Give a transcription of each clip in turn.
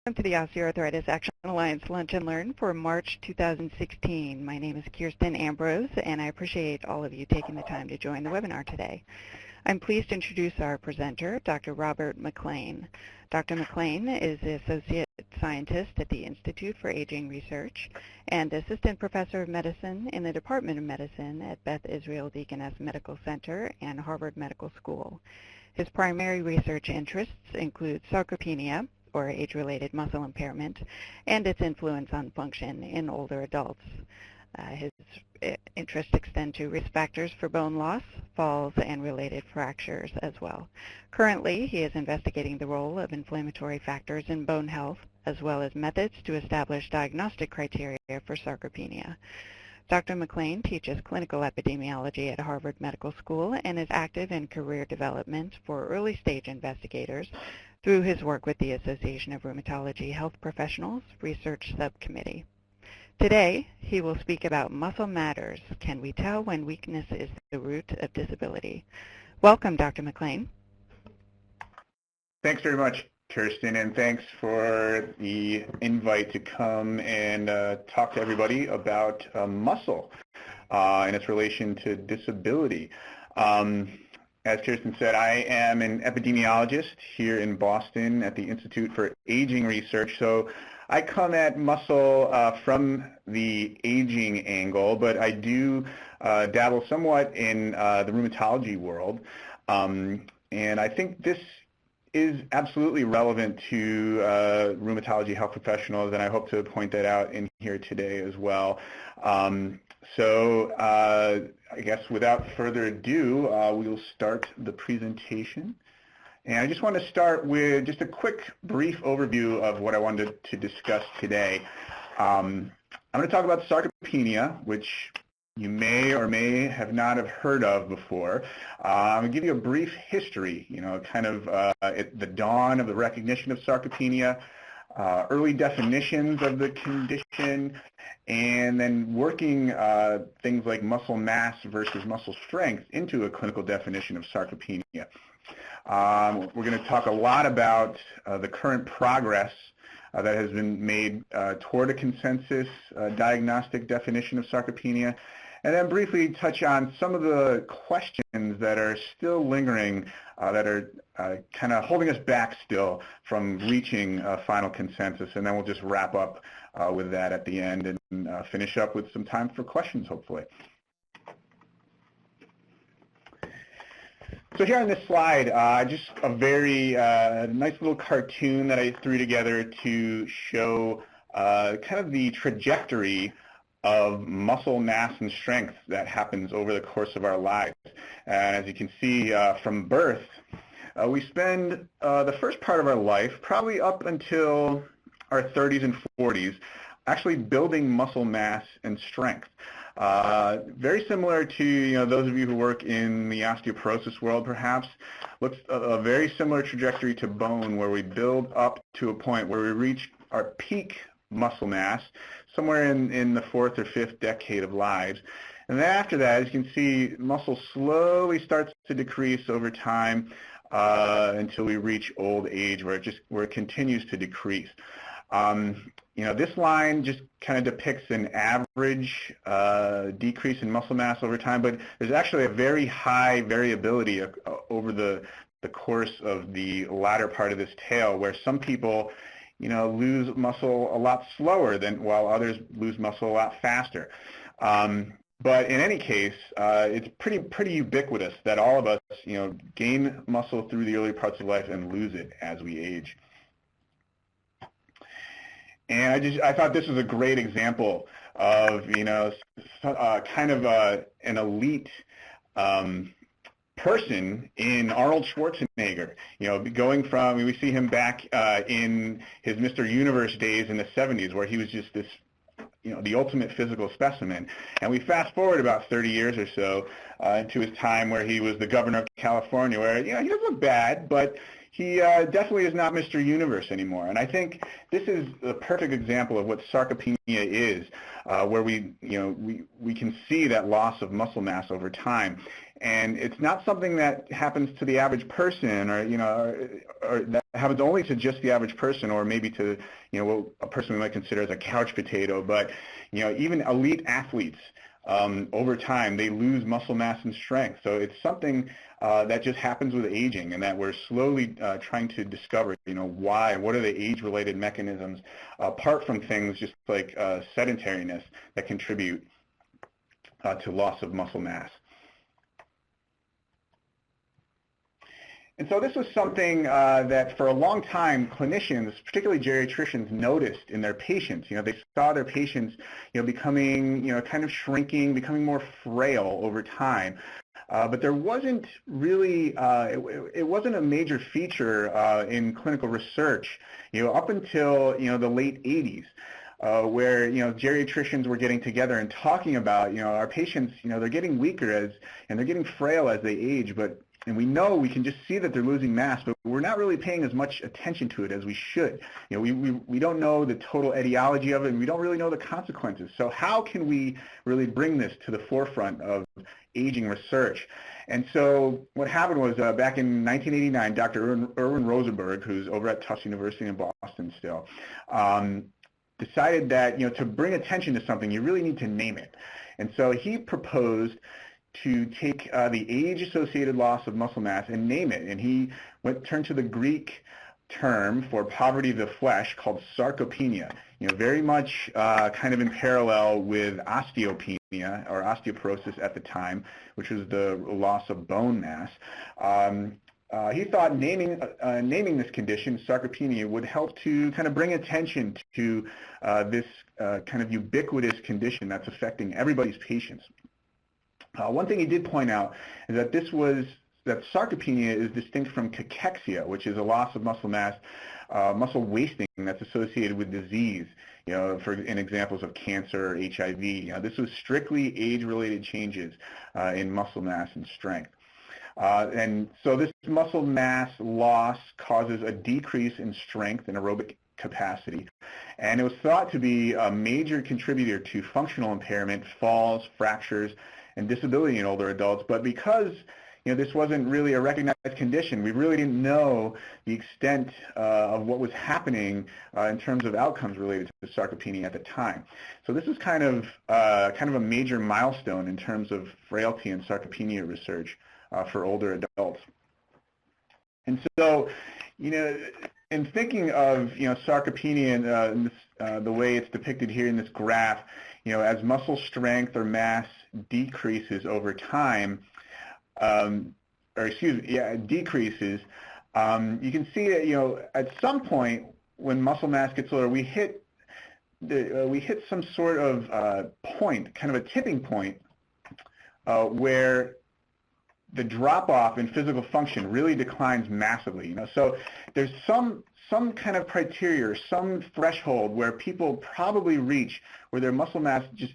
Welcome to the Osteoarthritis Action Alliance Lunch and Learn for March 2016. My name is Kirsten Ambrose, and I appreciate all of you taking the time to join the webinar today. I'm pleased to introduce our presenter, Dr. Robert McLean. Dr. McLean is the Associate Scientist at the Institute for Aging Research and Assistant Professor of Medicine in the Department of Medicine at Beth Israel Deaconess Medical Center and Harvard Medical School. His primary research interests include sarcopenia, or age-related muscle impairment, and its influence on function in older adults. His interests extend to risk factors for bone loss, falls, and related fractures as well. Currently, he is investigating the role of inflammatory factors in bone health, as well as methods to establish diagnostic criteria for sarcopenia. Dr. McLean teaches clinical epidemiology at Harvard Medical School and is active in career development for early-stage investigators through his work with the Association of Rheumatology Health Professionals Research Subcommittee. Today, he will speak about muscle matters. Can we tell when weakness is the root of disability? Welcome, Dr. McLean. Thanks very much, Kirsten, and thanks for the invite to come and talk to everybody about muscle and its relation to disability. As Kirsten said, I am an epidemiologist here in Boston at the Institute for Aging Research. So I come at muscle from the aging angle, but I do dabble somewhat in the rheumatology world. And I think this is absolutely relevant to rheumatology health professionals, and I hope to point that out in here today as well. I guess without further ado, we'll start the presentation. And I just want to start with just a quick, brief overview of what I wanted to discuss today. I'm going to talk about sarcopenia, which you may or may have not have heard of before. I'm going to give you a brief history, kind of at the dawn of the recognition of sarcopenia, early definitions of the condition, and then working things like muscle mass versus muscle strength into a clinical definition of sarcopenia. We're going to talk a lot about the current progress that has been made toward a consensus diagnostic definition of sarcopenia, and then briefly touch on some of the questions that are still lingering, that are kind of holding us back still from reaching a final consensus, and then we'll just wrap up with that at the end and finish up with some time for questions, hopefully. So here on this slide, just a very nice little cartoon that I threw together to show kind of the trajectory of muscle mass and strength that happens over the course of our lives. And as you can see from birth, we spend the first part of our life, probably up until our 30s and 40s, actually building muscle mass and strength. Very similar to those of you who work in the osteoporosis world, perhaps, looks a very similar trajectory to bone, where we build up to a point where we reach our peak muscle mass somewhere in the 4th or 5th decade of lives. And then after that, as you can see, muscle slowly starts to decrease over time until we reach old age, where it continues to decrease. This line just kind of depicts an average decrease in muscle mass over time, but there's actually a very high variability over the course of the latter part of this tail, where some people lose muscle a lot slower while others lose muscle a lot faster. But in any case, it's pretty ubiquitous that all of us, gain muscle through the early parts of life and lose it as we age. And I thought this was a great example of, kind of an elite person in Arnold Schwarzenegger. Going from, we see him back in his Mr. Universe days in the 70s, where he was just this, the ultimate physical specimen. And we fast forward about 30 years or so into his time where he was the governor of California, where, he doesn't look bad, but he definitely is not Mr. Universe anymore. And I think this is a perfect example of what sarcopenia is, where we can see that loss of muscle mass over time. And it's not something that happens to the average person, or that happens only to just the average person, or maybe to what a person we might consider as a couch potato. But even elite athletes, over time, they lose muscle mass and strength. So it's something that just happens with aging, and that we're slowly trying to discover, why, what are the age-related mechanisms, apart from things just like sedentariness, that contribute to loss of muscle mass. And so this was something that for a long time clinicians, particularly geriatricians, noticed in their patients. They saw their patients becoming kind of shrinking, becoming more frail over time. But there wasn't really, it wasn't a major feature in clinical research up until the late 80s. Where geriatricians were getting together and talking about our patients, they're getting weaker and they're getting frail as they age, and we can just see that they're losing mass, but we're not really paying as much attention to it as we should. We don't know the total etiology of it, and we don't really know the consequences. So how can we really bring this to the forefront of aging research? And so what happened was back in 1989, Dr. Erwin Rosenberg, who's over at Tufts University in Boston still, decided that to bring attention to something, you really need to name it. And so he proposed to take the age-associated loss of muscle mass and name it. And he turned to the Greek term for poverty of the flesh called sarcopenia, very much kind of in parallel with osteopenia or osteoporosis at the time, which was the loss of bone mass. He thought naming this condition, sarcopenia, would help to kind of bring attention to this kind of ubiquitous condition that's affecting everybody's patients. One thing he did point out is that that sarcopenia is distinct from cachexia, which is a loss of muscle mass, muscle wasting that's associated with disease, in examples of cancer or HIV. This was strictly age-related changes in muscle mass and strength. And so this muscle mass loss causes a decrease in strength and aerobic capacity. And it was thought to be a major contributor to functional impairment, falls, fractures, and disability in older adults. But because this wasn't really a recognized condition, we really didn't know the extent of what was happening in terms of outcomes related to sarcopenia at the time. So this is kind of a major milestone in terms of frailty and sarcopenia research for older adults. And so, in thinking of sarcopenia and the way it's depicted here in this graph, as muscle strength or mass decreases over time, decreases, you can see that at some point when muscle mass gets lower, we hit some sort of point, kind of a tipping point, where the drop-off in physical function really declines massively. So there's some kind of criteria, or some threshold where people probably reach where their muscle mass just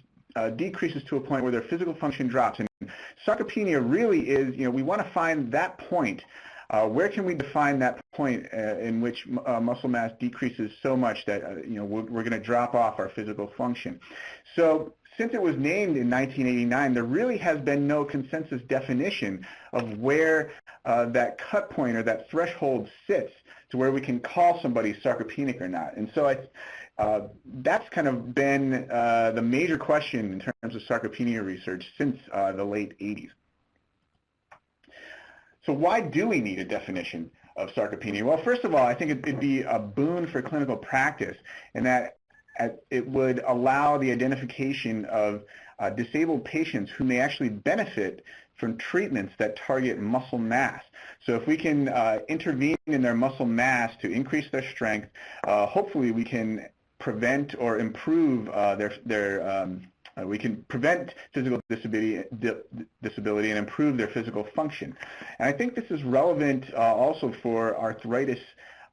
decreases to a point where their physical function drops. And sarcopenia really is, we want to find that point. Where can we define that point in which muscle mass decreases so much that we're going to drop off our physical function? So since it was named in 1989, there really has been no consensus definition of where that cut point or that threshold sits to where we can call somebody sarcopenic or not. And so that's kind of been the major question in terms of sarcopenia research since the late 80s. So why do we need a definition of sarcopenia? Well, first of all, I think it'd be a boon for clinical practice in that it would allow the identification of disabled patients who may actually benefit from treatments that target muscle mass. So if we can intervene in their muscle mass to increase their strength, hopefully we can prevent or improve we can prevent physical disability and improve their physical function. And I think this is relevant also for arthritis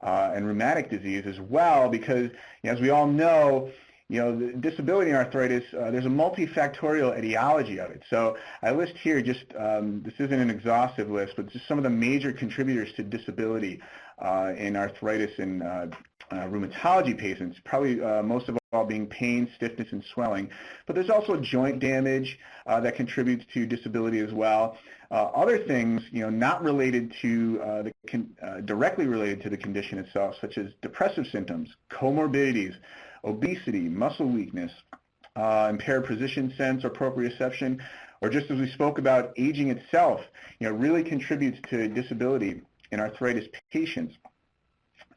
and rheumatic disease as well, because as we all know, the disability in arthritis, there's a multifactorial etiology of it. So I list here just, this isn't an exhaustive list, but just some of the major contributors to disability in arthritis and rheumatology patients, probably most of all being pain, stiffness, and swelling. But there's also joint damage that contributes to disability as well. Other things, not related to directly related to the condition itself, such as depressive symptoms, comorbidities, obesity, muscle weakness, impaired position sense or proprioception, or just as we spoke about, aging itself, really contributes to disability in arthritis patients.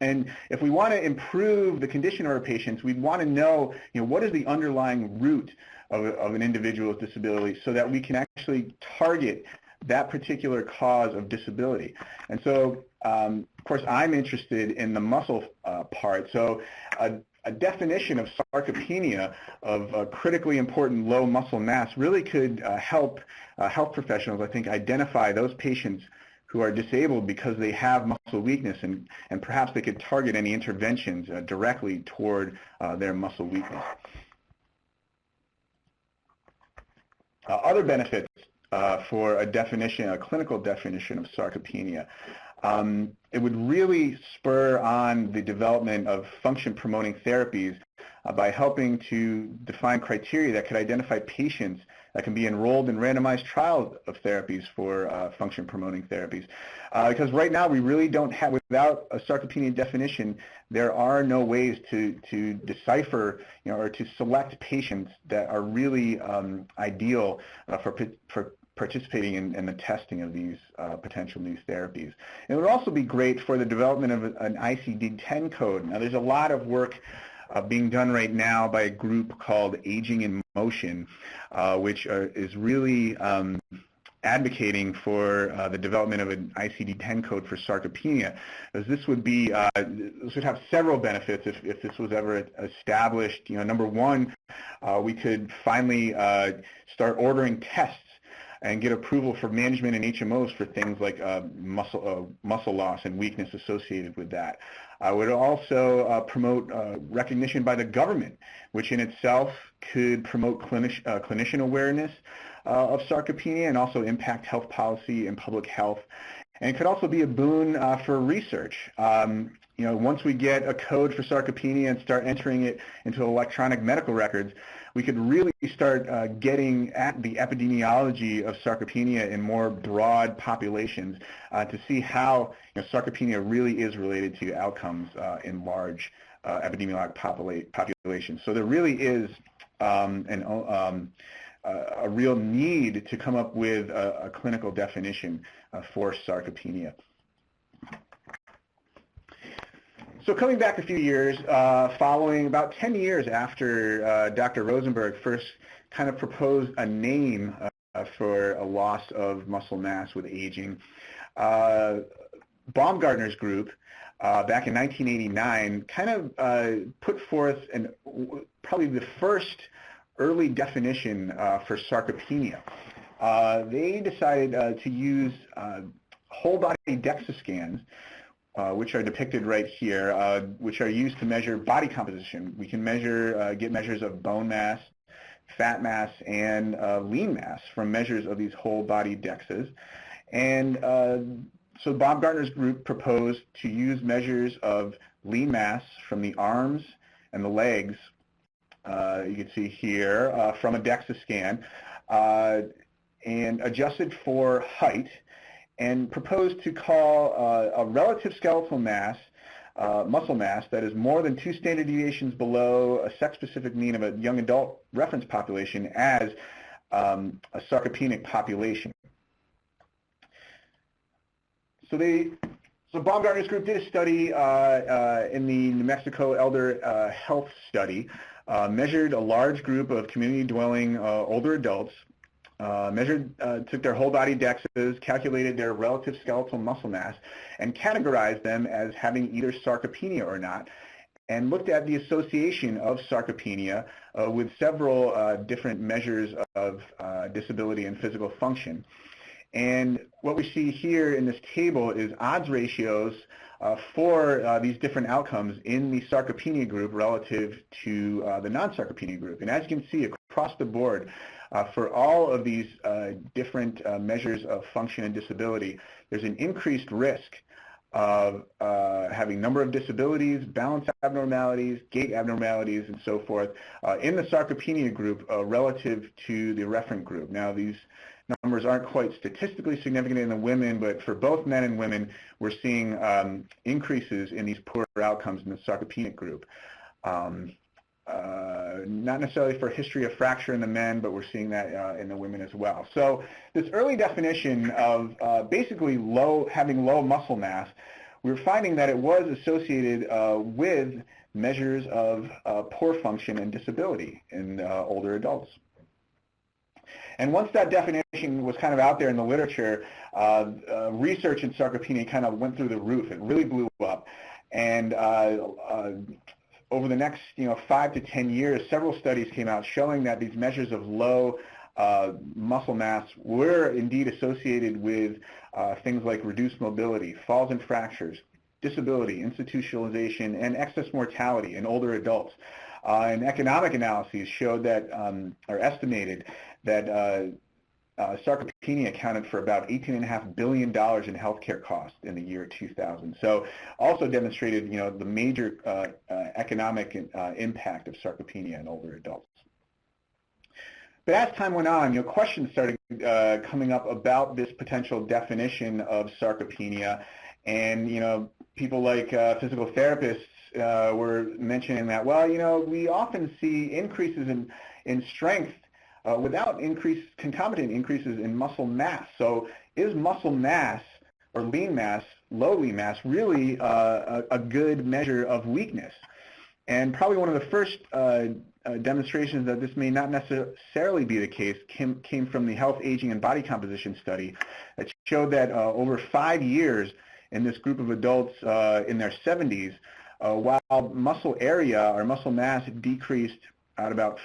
And if we want to improve the condition of our patients, we'd want to know, what is the underlying root of an individual's disability so that we can actually target that particular cause of disability. And so, of course, I'm interested in the muscle part. So a definition of sarcopenia, of critically important low muscle mass, really could help health professionals, I think, identify those patients who are disabled because they have muscle weakness, and perhaps they could target any interventions directly toward their muscle weakness. Other benefits for a clinical definition of sarcopenia. It would really spur on the development of function-promoting therapies by helping to define criteria that could identify patients that can be enrolled in randomized trials of therapies for function-promoting therapies. Because right now we really don't have, without a sarcopenia definition, there are no ways to decipher, or to select patients that are really ideal for participating in the testing of these potential new therapies. And it would also be great for the development of an ICD-10 code. Now, there's a lot of work being done right now by a group called Aging in Motion, which is really advocating for the development of an ICD-10 code for sarcopenia, as this would have several benefits if this was ever established. Number one, we could finally start ordering tests and get approval for management and HMOs for things like muscle loss and weakness associated with that. I would also promote recognition by the government, which in itself could promote clinician awareness of sarcopenia and also impact health policy and public health. And it could also be a boon for research. Once we get a code for sarcopenia and start entering it into electronic medical records, we could really start getting at the epidemiology of sarcopenia in more broad populations to see how sarcopenia really is related to outcomes in large epidemiologic populations. So there really is a real need to come up with a clinical definition for sarcopenia. So coming back a few years, following about 10 years after Dr. Rosenberg first kind of proposed a name for a loss of muscle mass with aging, Baumgartner's group back in 1989 kind of put forth probably the first early definition for sarcopenia. They decided to use whole body DEXA scans, which are depicted right here, which are used to measure body composition. We can get measures of bone mass, fat mass, and lean mass from measures of these whole body DEXAs. And so Baumgartner's group proposed to use measures of lean mass from the arms and the legs, you can see here, from a DEXA scan, and adjusted for height, and proposed to call a relative skeletal mass, muscle mass, that is more than 2 standard deviations below a sex-specific mean of a young adult reference population as a sarcopenic population. So Baumgartner's group did a study in the New Mexico Elder Health Study, measured a large group of community-dwelling older adults, took their whole body DEXAs, calculated their relative skeletal muscle mass, and categorized them as having either sarcopenia or not, and looked at the association of sarcopenia with several different measures of disability and physical function. And what we see here in this table is odds ratios for these different outcomes in the sarcopenia group relative to the non-sarcopenia group. And as you can see across the board, for all of these different measures of function and disability, there's an increased risk of having number of disabilities, balance abnormalities, gait abnormalities, and so forth in the sarcopenia group relative to the referent group. Now, these numbers aren't quite statistically significant in the women, but for both men and women, we're seeing increases in these poor outcomes in the sarcopenic group. Not necessarily for history of fracture in the men, but we're seeing that in the women as well. So this early definition of basically having low muscle mass, we're finding that it was associated with measures of poor function and disability in older adults. And once that definition was kind of out there in the literature, research in sarcopenia kind of went through the roof. It really blew up. And over the next 5 to 10 years, several studies came out showing that these measures of low muscle mass were indeed associated with things like reduced mobility, falls and fractures, disability, institutionalization, and excess mortality in older adults. And economic analyses showed that, or estimated that sarcopenia accounted for about $18.5 billion in healthcare costs in the year 2000. So also demonstrated, the major economic impact of sarcopenia in older adults. But as time went on, questions started coming up about this potential definition of sarcopenia, and people like physical therapists were mentioning that, well, we often see increases in strength without concomitant increases in muscle mass. So is muscle mass or lean mass, low lean mass, really a good measure of weakness? And probably one of the first demonstrations that this may not necessarily be the case came from the Health, Aging, and Body Composition study that showed that over 5 years in this group of adults in their 70s, while muscle area or muscle mass decreased at about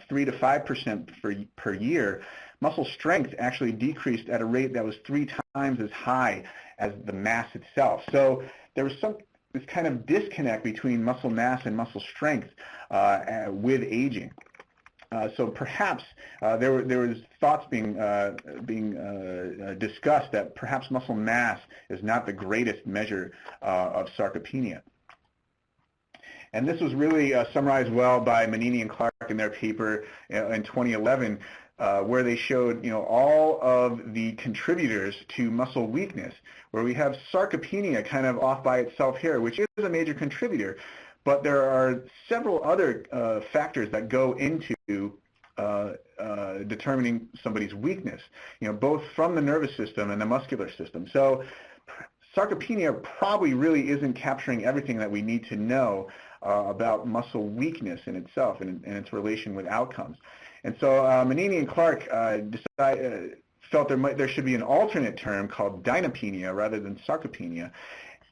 3 to 5% per year, muscle strength actually decreased at a rate that was 3 times as high as the mass itself. So there was this kind of disconnect between muscle mass and muscle strength with aging. So perhaps there was thoughts being discussed that perhaps muscle mass is not the greatest measure of sarcopenia. And this was really summarized well by Manini and Clark in their paper in 2011, where they showed all of the contributors to muscle weakness, where we have sarcopenia kind of off by itself here, which is a major contributor, but there are several other factors that go into determining somebody's weakness, both from the nervous system and the muscular system. So sarcopenia probably really isn't capturing everything that we need to know about muscle weakness in itself and its relation with outcomes. And so Manini and Clark felt there should be an alternate term called dynapenia rather than sarcopenia.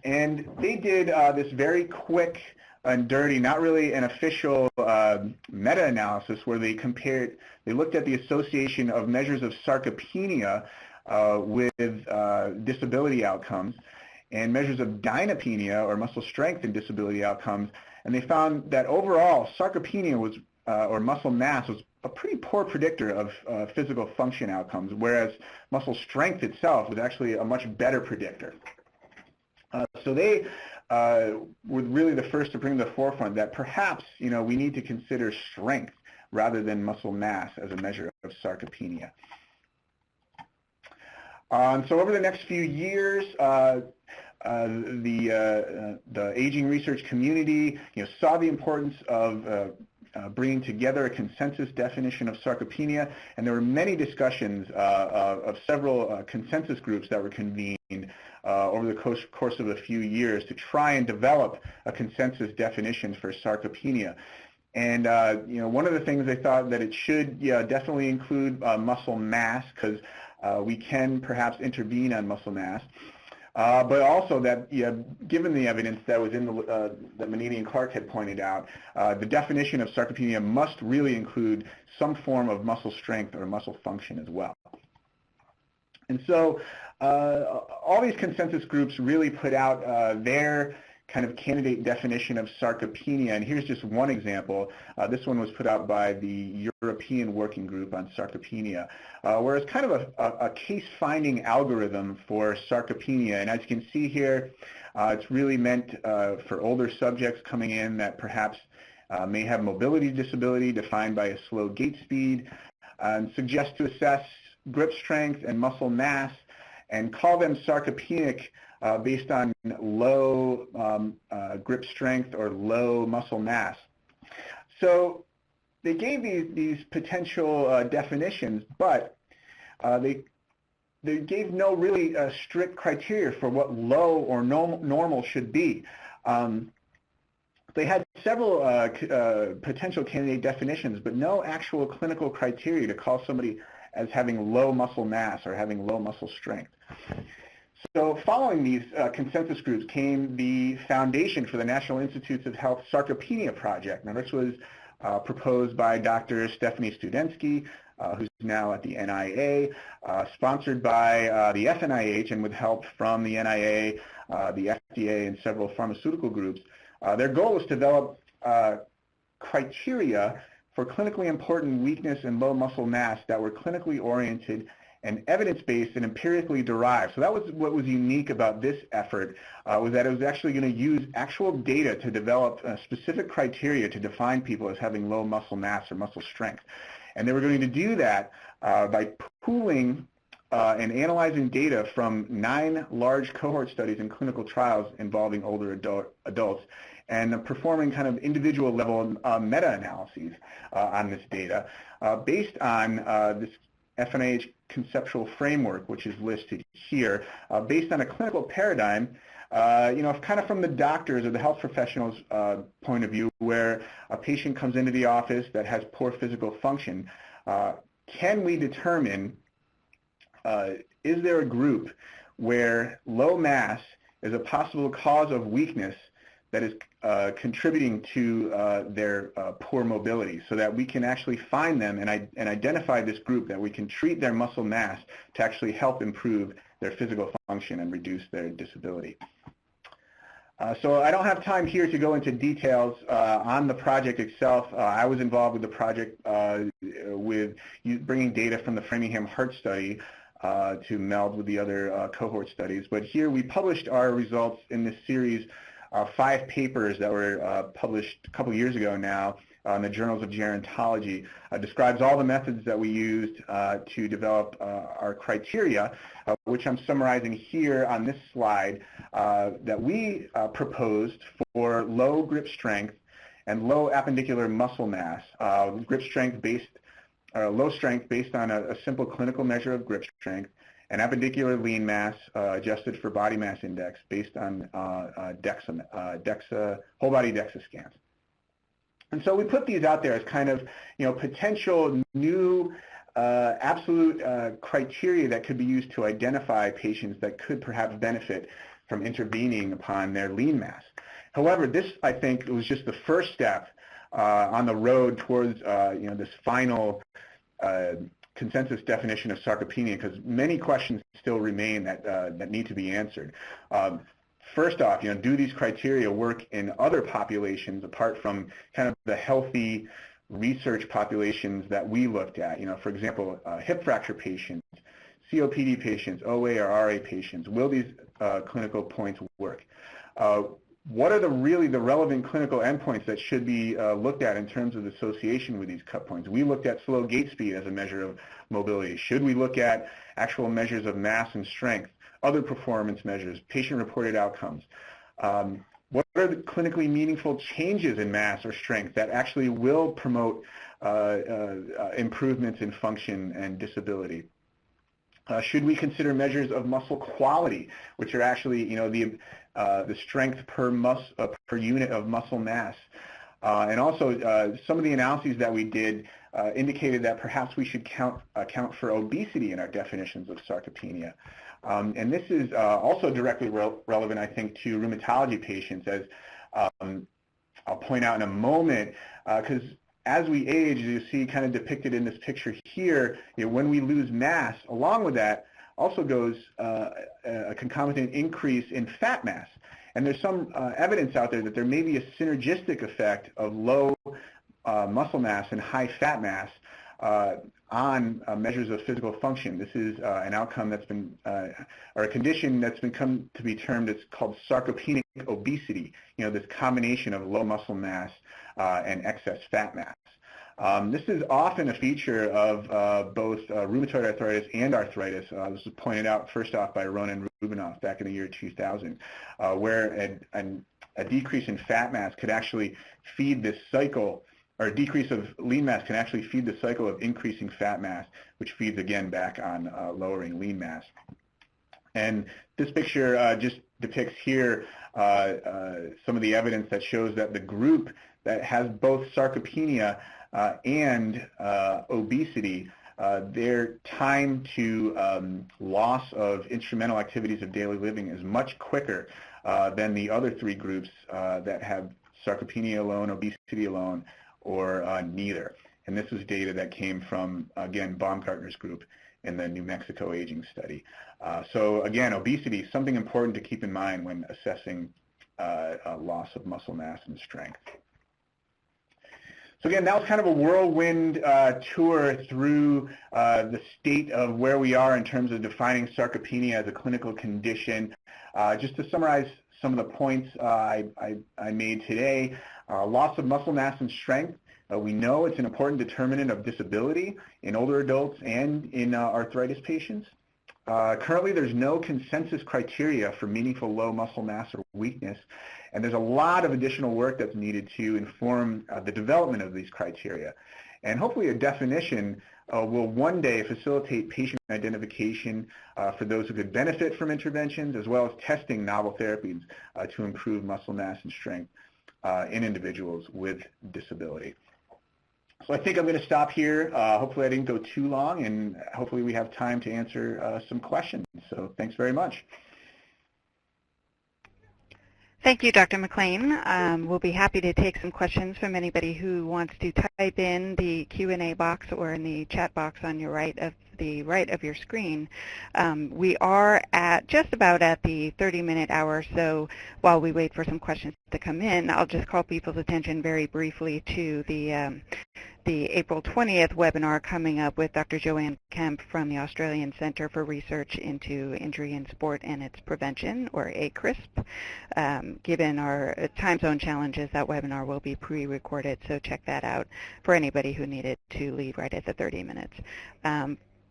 And they did this very quick and dirty, not really an official meta-analysis where they looked at the association of measures of sarcopenia with disability outcomes and measures of dynapenia or muscle strength and disability outcomes. And they found that overall sarcopenia was, or muscle mass was a pretty poor predictor of physical function outcomes, whereas muscle strength itself was actually a much better predictor. So they were really the first to bring to the forefront that perhaps we need to consider strength rather than muscle mass as a measure of sarcopenia. So over the next few years, the aging research community saw the importance of bringing together a consensus definition of sarcopenia, and there were many discussions of several consensus groups that were convened over the course of a few years to try and develop a consensus definition for sarcopenia. And one of the things they thought that it should definitely include muscle mass, because we can perhaps intervene on muscle mass. But also that, given the evidence that was in that Manini and Clark had pointed out, the definition of sarcopenia must really include some form of muscle strength or muscle function as well. And so all these consensus groups really put out their kind of candidate definition of sarcopenia, and here's just one example. This one was put out by the European Working Group on Sarcopenia, where it's kind of a case-finding algorithm for sarcopenia, and as you can see here, it's really meant for older subjects coming in that perhaps may have mobility disability defined by a slow gait speed, and suggests to assess grip strength and muscle mass and call them sarcopenic based on low grip strength or low muscle mass. So they gave these potential definitions, but they gave no really strict criteria for what low or normal should be. They had several potential candidate definitions, but no actual clinical criteria to call somebody as having low muscle mass or having low muscle strength. So following these consensus groups came the Foundation for the National Institutes of Health Sarcopenia Project. Now this was proposed by Dr. Stephanie Studensky, who's now at the NIA, sponsored by the FNIH and with help from the NIA, the FDA, and several pharmaceutical groups. Their goal was to develop criteria for clinically important weakness and low muscle mass that were clinically oriented and evidence-based and empirically derived. So that was what was unique about this effort, was that it was actually going to use actual data to develop specific criteria to define people as having low muscle mass or muscle strength. And they were going to do that by pooling and analyzing data from 9 large cohort studies and clinical trials involving older adults and performing kind of individual level meta-analyses on this data based on this FNIH conceptual framework, which is listed here, based on a clinical paradigm, kind of from the doctors or the health professionals' point of view, where a patient comes into the office that has poor physical function. Can we determine, is there a group where low mass is a possible cause of weakness that is contributing to their poor mobility, so that we can actually find them and identify this group, that we can treat their muscle mass to actually help improve their physical function and reduce their disability. So I don't have time here to go into details on the project itself. I was involved with the project with bringing data from the Framingham Heart Study to meld with the other cohort studies. But here we published our results in this series, 5 papers that were published a couple years ago now in the Journals of Gerontology. Describes all the methods that we used to develop our criteria, which I'm summarizing here on this slide, that we proposed for low grip strength and low appendicular muscle mass. Grip strength based, low strength based on a simple clinical measure of grip strength, and appendicular lean mass adjusted for body mass index based on whole body DEXA scans. And so we put these out there as kind of, potential new absolute criteria that could be used to identify patients that could perhaps benefit from intervening upon their lean mass. However, this, I think, was just the first step on the road towards, this final consensus definition of sarcopenia, because many questions still remain that need to be answered. First off, do these criteria work in other populations apart from kind of the healthy research populations that we looked at? For example, hip fracture patients, COPD patients, OA or RA patients. Will these clinical points work? What are the relevant clinical endpoints that should be looked at in terms of association with these cut points? We looked at slow gait speed as a measure of mobility. Should we look at actual measures of mass and strength, other performance measures, patient-reported outcomes? What are the clinically meaningful changes in mass or strength that actually will promote improvements in function and disability? Should we consider measures of muscle quality, which are actually, the strength per unit of muscle mass? And also, some of the analyses that we did indicated that perhaps we should account for obesity in our definitions of sarcopenia. And this is also directly relevant, I think, to rheumatology patients, as I'll point out in a moment, because as we age, you see kind of depicted in this picture here, when we lose mass, along with that, also goes a concomitant increase in fat mass. And there's some evidence out there that there may be a synergistic effect of low muscle mass and high fat mass on measures of physical function. This is an outcome that's been, or a condition that's been come to be termed, it's called sarcopenic obesity, this combination of low muscle mass and excess fat mass. This is often a feature of both rheumatoid arthritis and arthritis. This was pointed out first off by Ronan Rubinoff back in the year 2000, where a decrease in fat mass could actually feed this cycle, or a decrease of lean mass can actually feed the cycle of increasing fat mass, which feeds again back on lowering lean mass. And this picture just depicts here some of the evidence that shows that the group that has both sarcopenia and obesity, their time to loss of instrumental activities of daily living is much quicker than the other three groups that have sarcopenia alone, obesity alone, or neither. And this is data that came from, again, Baumgartner's group in the New Mexico aging study. So again, obesity is something important to keep in mind when assessing loss of muscle mass and strength. So again, that was kind of a whirlwind tour through the state of where we are in terms of defining sarcopenia as a clinical condition. Just to summarize some of the points I made today, loss of muscle mass and strength. We know it's an important determinant of disability in older adults and in arthritis patients. Currently, there's no consensus criteria for meaningful low muscle mass or weakness, and there's a lot of additional work that's needed to inform the development of these criteria. And hopefully a definition will one day facilitate patient identification for those who could benefit from interventions, as well as testing novel therapies to improve muscle mass and strength in individuals with disability. So I think I'm going to stop here. Hopefully I didn't go too long, and hopefully we have time to answer some questions. So thanks very much. Thank you, Dr. McLean. We'll be happy to take some questions from anybody who wants to type in the Q&A box or in the chat box on your right of your screen. We are at just about at the 30-minute hour, so while we wait for some questions to come in, I'll just call people's attention very briefly to the April 20th webinar coming up with Dr. Joanne Kemp from the Australian Centre for Research into Injury in Sport and Its Prevention, or ACRISP. Given our time zone challenges, that webinar will be pre-recorded, so check that out for anybody who needed to leave right at the 30 minutes.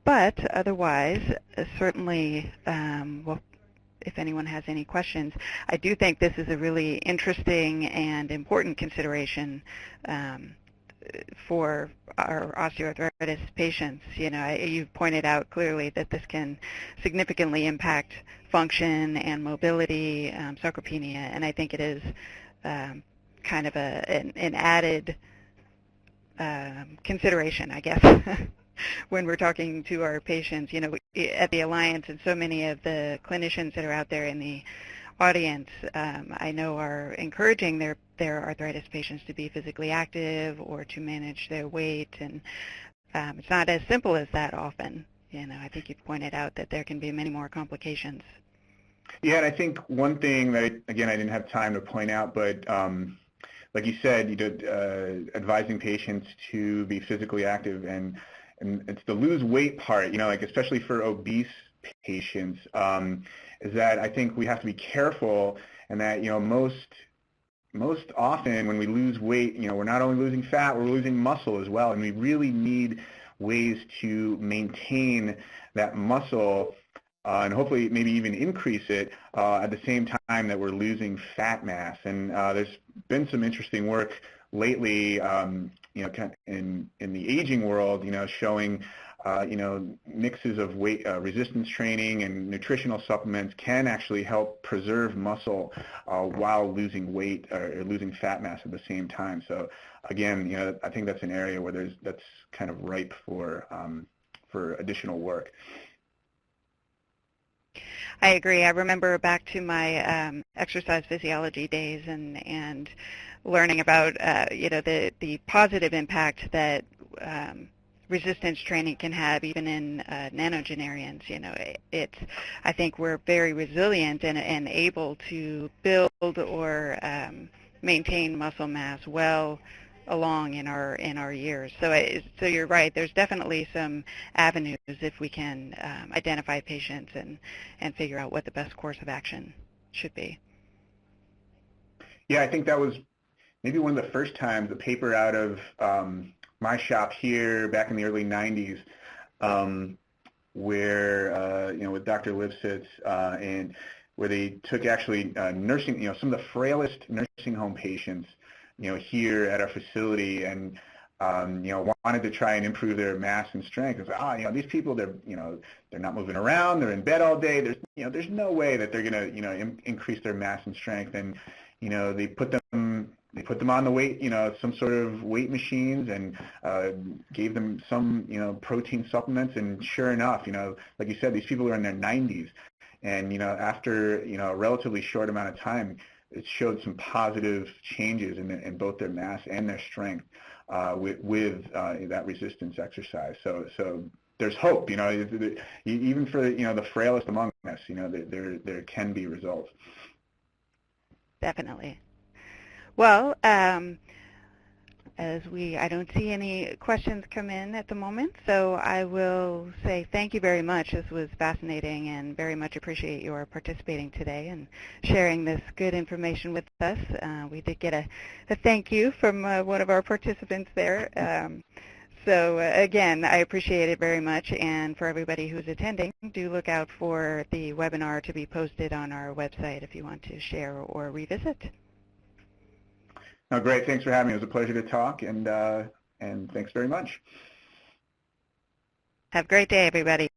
But otherwise, certainly, well, if anyone has any questions, I do think this is a really interesting and important consideration for our osteoarthritis patients. You've pointed out clearly that this can significantly impact function and mobility, sarcopenia, and I think it is kind of an added consideration, I guess, when we're talking to our patients. At the Alliance, and so many of the clinicians that are out there in the audience, I know, are encouraging their arthritis patients to be physically active or to manage their weight, and it's not as simple as that often. I think you've pointed out that there can be many more complications. Yeah, and I think one thing that, again, I didn't have time to point out, but like you said, advising patients to be physically active, and it's the lose weight part, like especially for obese patients, is that I think we have to be careful, and that most often when we lose weight, we're not only losing fat, we're losing muscle as well, and we really need ways to maintain that muscle and hopefully maybe even increase it at the same time that we're losing fat mass. And there's been some interesting work lately, kind of in the aging world, showing mixes of weight resistance training and nutritional supplements can actually help preserve muscle while losing weight or losing fat mass at the same time. So again, I think that's an area where that's kind of ripe for additional work. I agree. I remember back to my exercise physiology days and learning about the positive impact that resistance training can have even in nanogenarians. I think we're very resilient and able to build or maintain muscle mass well along in our years. So you're right. There's definitely some avenues if we can identify patients and figure out what the best course of action should be. Yeah, I think that was maybe one of the first times a paper out of my shop here back in the early 90s where, with Dr. Lipsitz and where they took actually nursing, some of the frailest nursing home patients, here at our facility and, wanted to try and improve their mass and strength. It's, these people, they're not moving around, they're in bed all day. There's no way that they're going to, increase their mass and strength. And, they put them on the weight, some sort of weight machines and gave them some, protein supplements. And sure enough, like you said, these people are in their 90s. And, after, a relatively short amount of time, it showed some positive changes in both their mass and their strength with that resistance exercise. So there's hope, even for, the frailest among us, there can be results. Definitely. Well, I don't see any questions come in at the moment, so I will say thank you very much. This was fascinating and very much appreciate your participating today and sharing this good information with us. We did get a thank you from one of our participants there. So again, I appreciate it very much, and for everybody who's attending, do look out for the webinar to be posted on our website if you want to share or revisit. No, great. Thanks for having me. It was a pleasure to talk, and thanks very much. Have a great day, everybody.